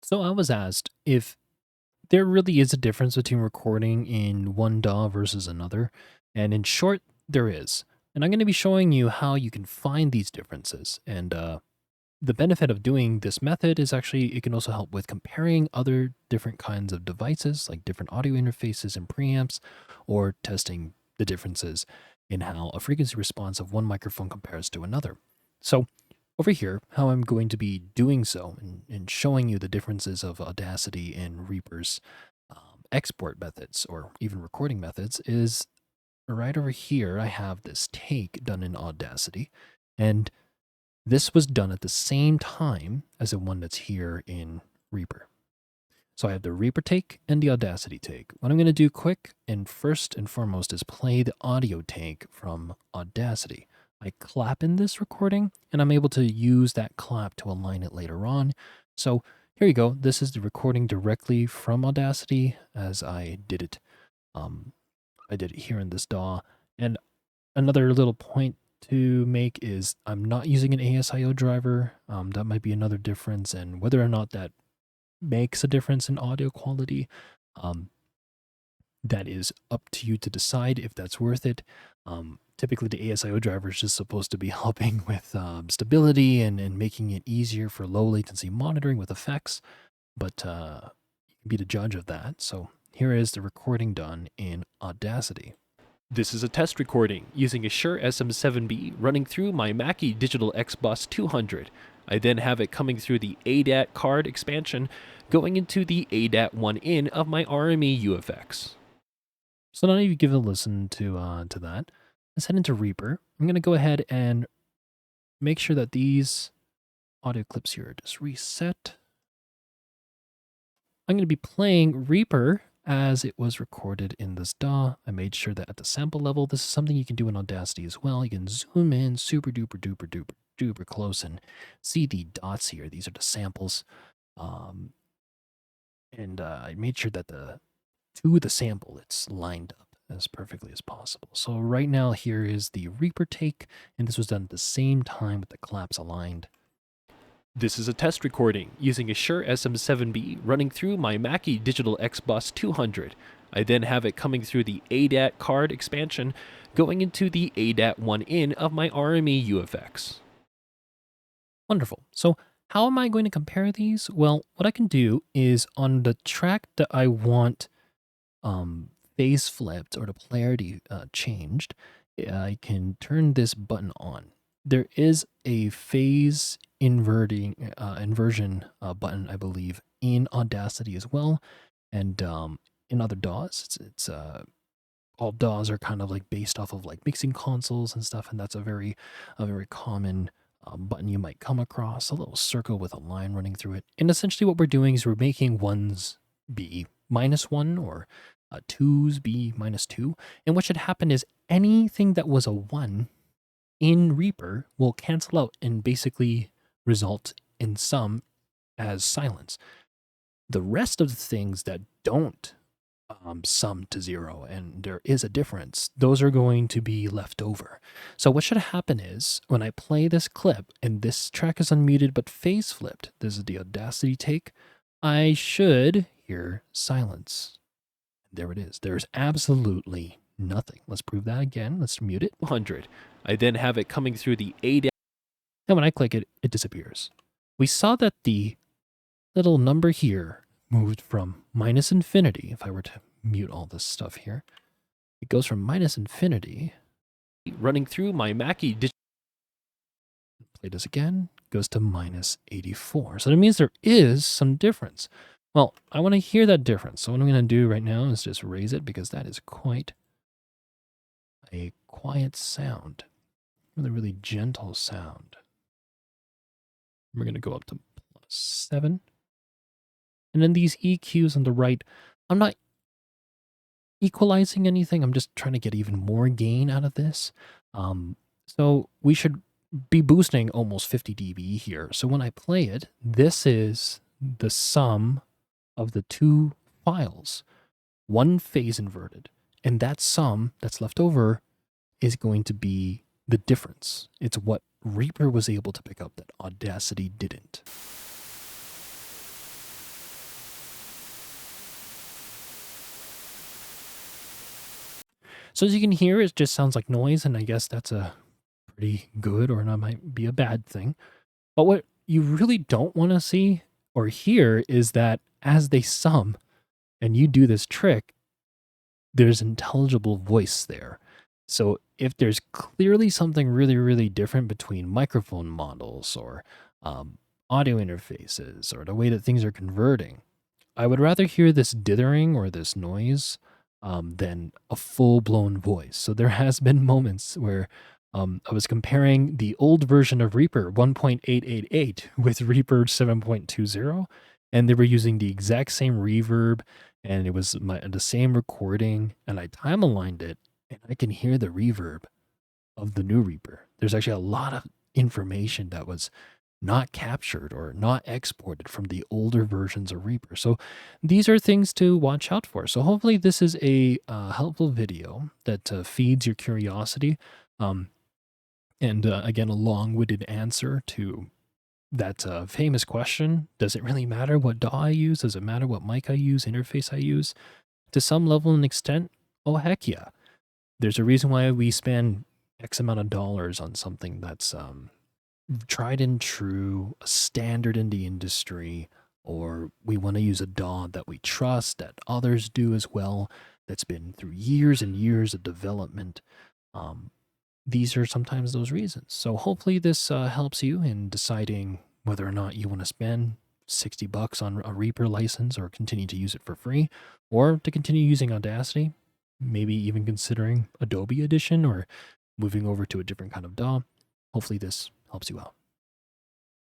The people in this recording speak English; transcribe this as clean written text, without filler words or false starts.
So I was asked if there really is a difference between recording in one DAW versus another. And in short, there is. And I'm going to be showing you how you can find these differences. And the benefit of doing this method is actually it can also help with comparing other different kinds of devices, like different audio interfaces and preamps, or testing the differences in how a frequency response of one microphone compares to another. So over here, how I'm going to be doing so and showing you the differences of Audacity and Reaper's export methods or even recording methods is right over here. I have this take done in Audacity, and this was done at the same time as the one that's here in Reaper. So I have the Reaper take and the Audacity take. What I'm going to do quick and first and foremost is play the audio take from Audacity. I clap in this recording and I'm able to use that clap to align it later on. So here you go. This is the recording directly from Audacity as I did it. I did it here in this DAW. And another little point to make is I'm not using an ASIO driver. That might be another difference, and whether or not that makes a difference in audio quality, um, that is up to you to decide if that's worth it. Typically, the ASIO driver is just supposed to be helping with stability and making it easier for low latency monitoring with effects, but you can be the judge of that. So here is the recording done in Audacity. This is a test recording using a Shure SM7B running through my Mackie Digital X Bus 200. I then have it coming through the ADAT card expansion going into the ADAT 1-in of my RME UFX. So now you give a listen to that. Let's head into Reaper. I'm going to go ahead and make sure that these audio clips here are just reset. I'm going to be playing Reaper as it was recorded in this DAW. I made sure that at the sample level, this is something you can do in Audacity as well. You can zoom in super duper duper duper duper close and see the dots here. These are the samples. I made sure that to the sample, it's lined up as perfectly as possible. So right now here is the Reaper take, and this was done at the same time with the claps aligned. This is a test recording using a Shure SM7B running through my Mackie Digital X Bus 200. I then have it coming through the ADAT card expansion going into the ADAT 1-in of my RME UFX. Wonderful. So how am I going to compare these? Well, what I can do is on the track that I want phase flipped or the polarity changed, I can turn this button on. There is a phase inversion button, I believe, in Audacity as well, and in other DAWs. It's all DAWs are kind of like based off of like mixing consoles and stuff, and that's a very common button you might come across. A little circle with a line running through it, and essentially what we're doing is we're making ones be -1 or twos be -2, and what should happen is anything that was a 1 in Reaper will cancel out and basically result in sum as silence. The rest of the things that don't sum to 0 and there is a difference, those are going to be left over. So what should happen is when I play this clip and this track is unmuted but phase flipped, this is the Audacity take, I should hear silence. There it is. There's absolutely nothing. Let's prove that again. Let's mute it. 100. I then have it coming through the ADAT. And when I click it, it disappears. We saw that the little number here moved from -infinity. If I were to mute all this stuff here, it goes from -infinity running through my Mackie digital. Play this again. Goes to -84. So that means there is some difference. Well, I want to hear that difference. So what I'm going to do right now is just raise it because that is quite a quiet sound. Really gentle sound. We're going to go up to +7. And then these EQs on the right, I'm not equalizing anything. I'm just trying to get even more gain out of this. So we should be boosting almost 50 dB here. So when I play it, this is the sum of the two files, one phase inverted, and that sum that's left over is going to be the difference. It's what Reaper was able to pick up that Audacity didn't. So as you can hear, it just sounds like noise, and I guess that's a pretty good or not might be a bad thing. But what you really don't want to see or hear is that as they sum and you do this trick, there's intelligible voice there. So if there's clearly something really, really different between microphone models or audio interfaces or the way that things are converting, I would rather hear this dithering or this noise than a full blown voice. So there has been moments where I was comparing the old version of Reaper 1.888 with Reaper 7.20, and they were using the exact same reverb, and it was the same recording, and I time aligned it, and I can hear the reverb of the new Reaper. There's actually a lot of information that was not captured or not exported from the older versions of Reaper. So these are things to watch out for. So hopefully this is a helpful video that feeds your curiosity. And again, a long-winded answer to that famous question, does it really matter what DAW I use? Does it matter what mic I use, interface I use? To some level and extent, oh heck yeah. There's a reason why we spend X amount of dollars on something that's tried and true, a standard in the industry, or we want to use a DAW that we trust, that others do as well, that's been through years and years of development. These are sometimes those reasons. So hopefully this helps you in deciding whether or not you want to spend $60 on a Reaper license or continue to use it for free, or to continue using Audacity, maybe even considering Adobe Edition or moving over to a different kind of DAW. Hopefully this helps you out.